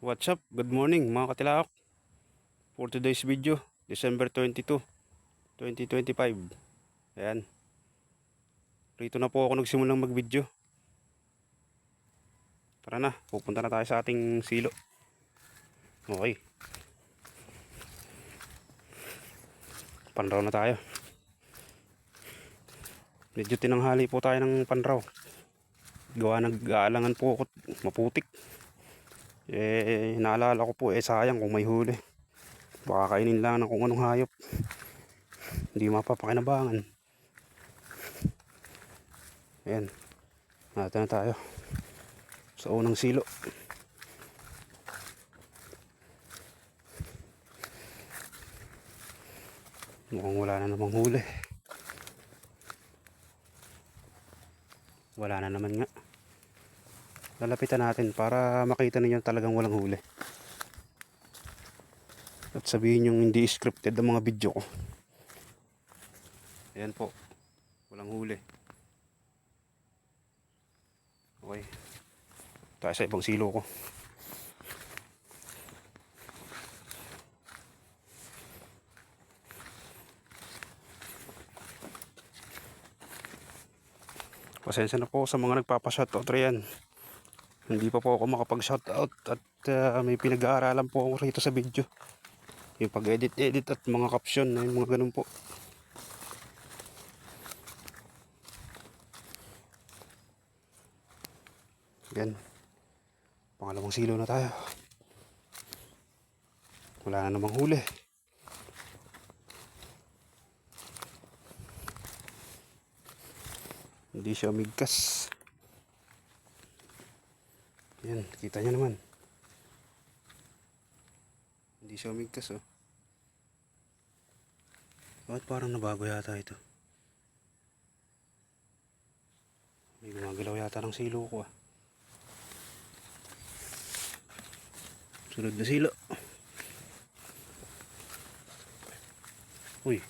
What's up? Good morning mga katilaok. For today's video, December 22, 2025. Ayan. Rito na po ako nagsimulang mag-video. Tara na, pupunta na tayo sa ating silo. Okay. Panraw na tayo. Medyo tinanghali po tayo ng panraw. Gawa nag-aalangan po ako, maputik. Naalala ko po, sayang kung may huli. Baka kainin lang ng kung anong hayop. Hindi mapapakinabangan. Ayan. Natin na tayo sa unang silo. Mukhang wala na namang huli. Wala na naman nga. Lalapitan natin para makita ninyo talagang walang huli. At sabihin yung hindi scripted ang mga video ko. Ayan po. Walang huli. Okay. Tayo sa ibang silo ko. Pasensya na po sa mga nagpapa-shoutout riyan. Hindi pa po ako makapag-shoutout at may pinag-aaralan po ako rito sa video. Yung pag-edit at mga caption, yung mga ganun po. Yan. Pangalawang silo na tayo. Wala na namang huli. Hindi siya umigkas. Yan, kita nyo naman. Hindi siya umigkas, oh. Bakit parang nabago yata ito? May gumagalaw yata ng silo ko, ah. Sunod na silo. Uy,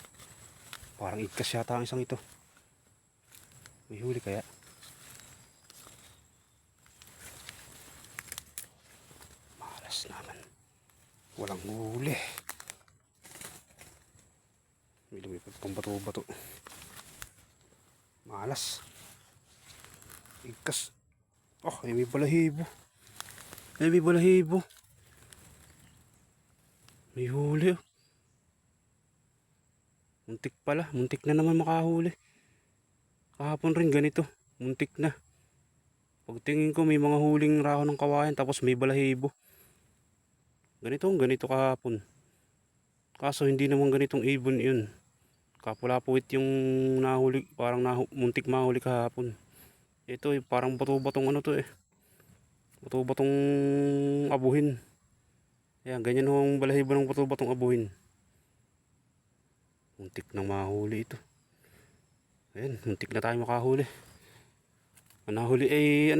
parang igkas yata ang isang ito. May huli kaya? Malas naman. Walang huli. May lumipad pang bato-bato. Malas. Igkas. Oh, may balahibo. May balahibo. May huli, oh. Muntik pala. Muntik na naman makahuli. Kahapon rin ganito. Muntik na. Pagtingin ko may mga huling raho ng kawayan tapos may balahibo. Ganito kahapon. Kaso hindi naman ganitong ibon yun. Kapula-puwit yung nahuli. Parang muntik mahuli kahapon. Ito parang bato-batong ano to eh. Bato-batong abuhin. Ayan, ganyan ang balahibo ng bato-batong abuhin. Muntik nang mahuli ito. Ayan, muntik na tayo makahuli. Ang nahuli ay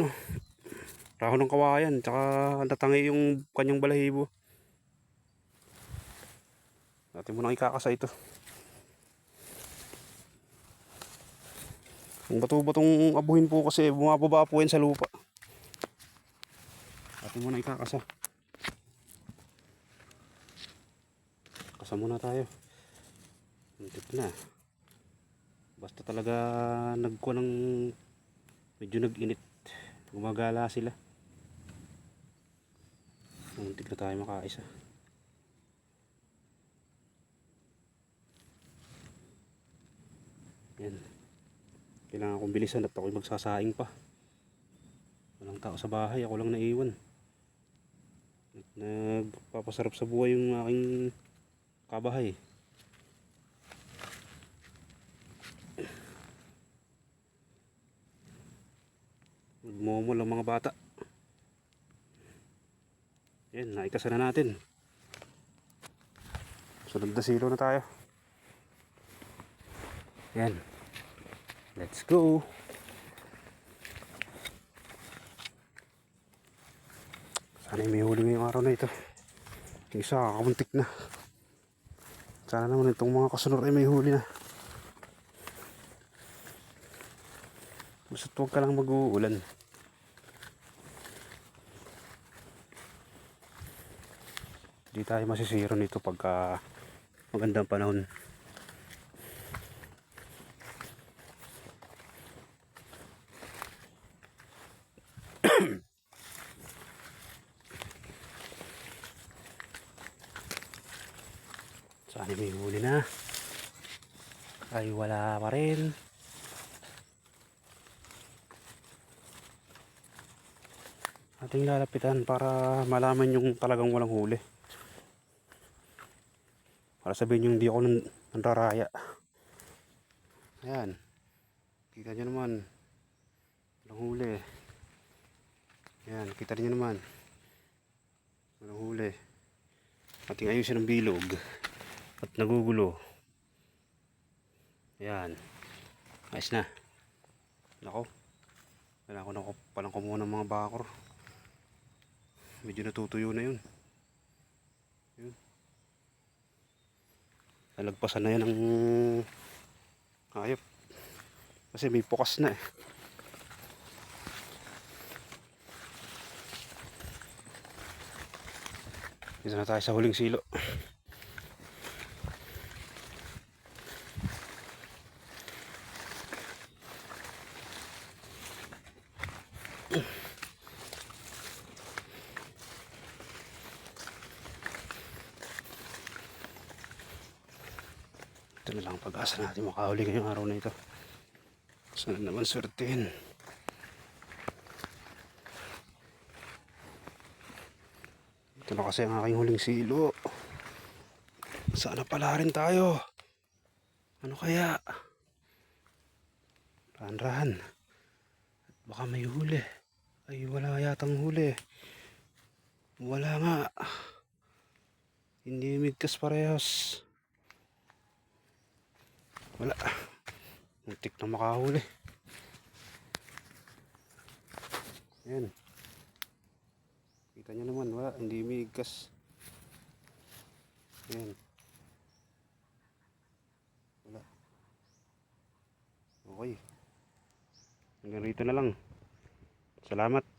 raho ng kawayan, tsaka natangi yung kanyang balahibo. Natin mo nang ikakasa ito. Yung bato-batong abuhin po kasi bumababa po yan sa lupa. Natin mo nang ikakasa. Kasa muna tayo. Muntik na. Basta talaga nagkuha ng medyo nag-init. Gumagala sila. Muntik na tayo makaisa. Yan. Kailangan kong bilisan at ako'y magsasaing pa. Walang tao sa bahay. Ako lang naiwan. At nagpapasarap sa buhay yung aking kabahay. Nagmomol ang mga bata. Yan, naikasa na natin. Sunod na silo na tayo. Yan. Let's go. Sana may huli ngayong araw na ito. Yung isa kakamuntik na. Sana naman itong mga kasunod ay may huli na. Basta't huwag ka lang mag-uulan. Di tayo masisiro nito pagka magandang panahon. Sana may huli na. Ay wala pa rin. Ating lalapitan para malaman yung talagang walang huli. Para sabihin yung di ako nandaraya. Ayan. Kita nyo naman. Walang huli. Ayan. Kita nyo naman. Walang huli. Ating ayusin ang bilog. At nagugulo. Ayan. Ayos na. Nako. Kailangan ko palang kumuha ng mga bakor. Medyo natutuyo na yun. Yun. Nalagpasan na yan ng hayop. Kasi may pukas na eh. Dito na tayo sa huling silo. Ito na lang ang pag-asa natin makahuli ngayong araw na ito. Sana naman swertihin. Ito na kasi ang aking huling silo. Sana pala rin tayo. Ano kaya? Rahan-rahan. Baka may huli. Ay wala yatang huli. Wala nga. Hindi migkas parehas. Wala. Muntik na makahuli. Ayan. Kita nyo naman, wala. Hindi migkas. Ayan. Wala. Okay. Hanggang rito na lang. Salamat.